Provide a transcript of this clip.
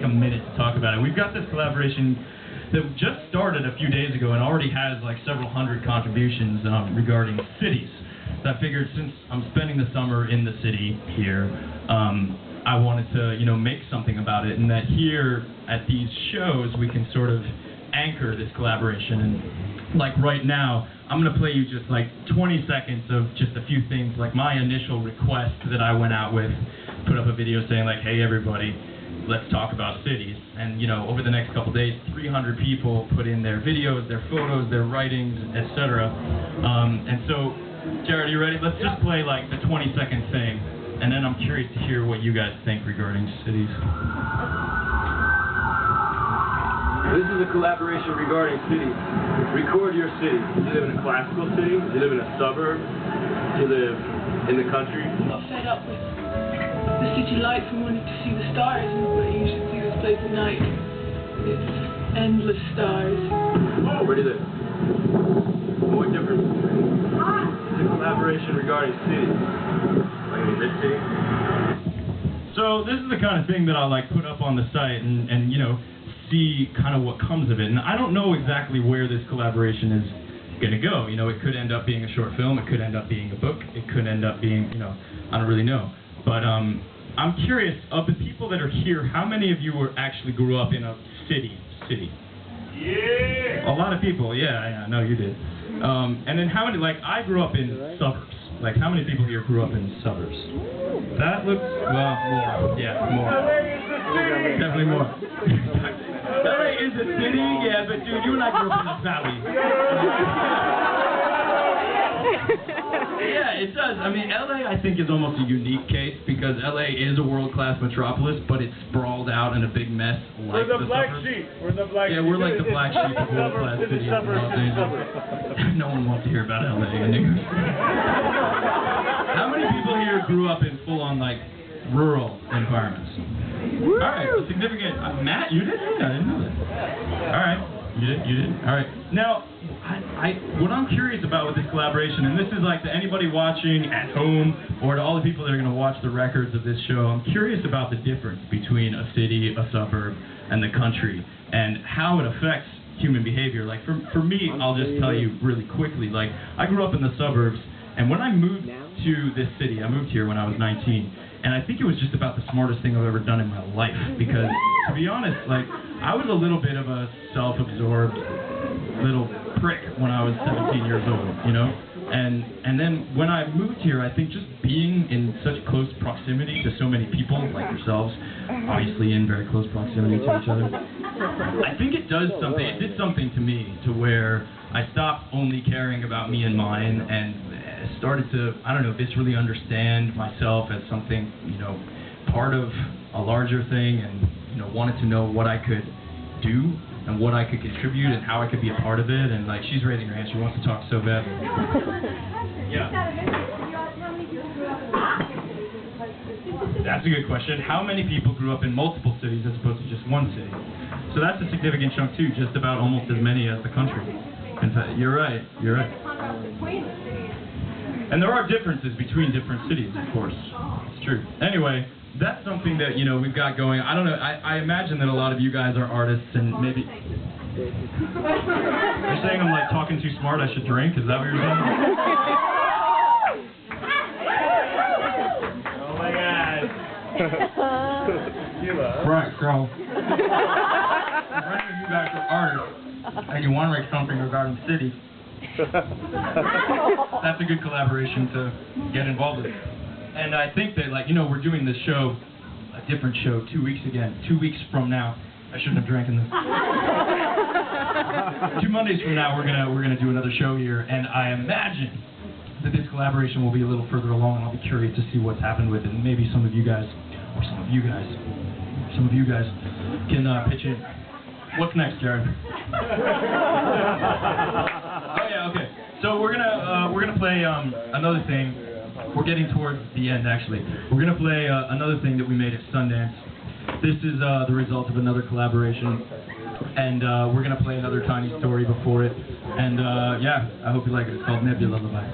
take a minute to talk about it. We've got this collaboration that just started a few days ago and already has like several hundred contributions regarding cities. So I figured since I'm spending the summer in the city here, I wanted to, you know, make something about it, and that here at these shows we can sort of anchor this collaboration. And like right now, I'm going to play you just like 20 seconds of just a few things, like my initial request that I went out with, put up a video saying like, hey everybody, let's talk about cities. And you know, over the next couple days, 300 people put in their videos, their photos, their writings, etc. And so, Jared, are you ready? Let's just play like the 20-second thing, and then I'm curious to hear what you guys think regarding cities. This is a collaboration regarding cities. Record your city. Do you live in a classical city? Do you live in a suburb? Do you live in the country? I got fed up with the city lights and wanted to see the stars, but you should see this place at night. It's endless stars. Where do you live? What difference? It's a collaboration regarding cities. Like in this city? So this is the kind of thing that I'll like put up on the site and you know, see kind of what comes of it. And I don't know exactly where this collaboration is going to go. You know, it could end up being a short film, it could end up being a book, it could end up being, you know, I don't really know. But I'm curious, of the people that are here, how many of you actually grew up in a city? Yeah! A lot of people, yeah, I know you did. And then how many, like, I grew up in suburbs. Like, how many people here grew up in suburbs? That looks, well, more. Yeah, more. Definitely more. LA is a city, yeah, but dude, you and I grew up in the valley. Yeah, it does. I mean, LA, I think, is almost a unique case because LA is a world-class metropolis, but it's sprawled out in a big mess like the black suburbs. sheep. We're the black sheep. Yeah, we're like the black sheep of world-class cities. No one wants to hear about LA in the news. How many people here grew up in full-on, like, rural environments? All right, significant. Matt, you did? I didn't know that. All right, you did. All right. Now, what I'm curious about with this collaboration, and this is like to anybody watching at home or to all the people that are going to watch the records of this show, I'm curious about the difference between a city, a suburb, and the country, and how it affects human behavior. Like for me, I'll just tell you really quickly, like I grew up in the suburbs, and when I moved to this city, I moved here when I was 19, and I think it was just about the smartest thing I've ever done in my life, because to be honest, like I was a little bit of a self-absorbed little prick when I was 17 years old, you know? And then when I moved here, I think just being in such close proximity to so many people like yourselves, obviously in very close proximity to each other, I think it does something, it did something to me to where I stopped only caring about me and mine and started to, I don't know, viscerally understand myself as something, you know, part of a larger thing, and, you know, wanted to know what I could do and what I could contribute and how I could be a part of it. And like, she's raising her hand, she wants to talk so bad. Yeah. That's a good question. How many people grew up in multiple cities as opposed to just one city? So that's a significant chunk too, just about almost as many as the country. In fact, you're right. And there are differences between different cities, of course. It's true. Anyway, that's something that, you know, we've got going. I don't know, I imagine that a lot of you guys are artists and maybe... You're saying I'm like talking too smart, I should drink? Is that what you're saying? Oh my God. Right, so... if any of you guys are artists and you want to make something regarding cities, that's a good collaboration to get involved with. And I think that, like, you know, we're doing this show, a different show, 2 weeks from now. I shouldn't have drank in this. 2 Mondays from now, we're gonna do another show here, and I imagine that this collaboration will be a little further along, and I'll be curious to see what's happened with it. And maybe some of you guys can pitch in. What's next, Jared? Oh yeah, okay. So we're gonna play another thing. We're getting towards the end, actually. We're gonna play another thing that we made at Sundance. This is the result of another collaboration, and we're gonna play another tiny story before it. And yeah, I hope you like it. It's called Nebula Lullaby.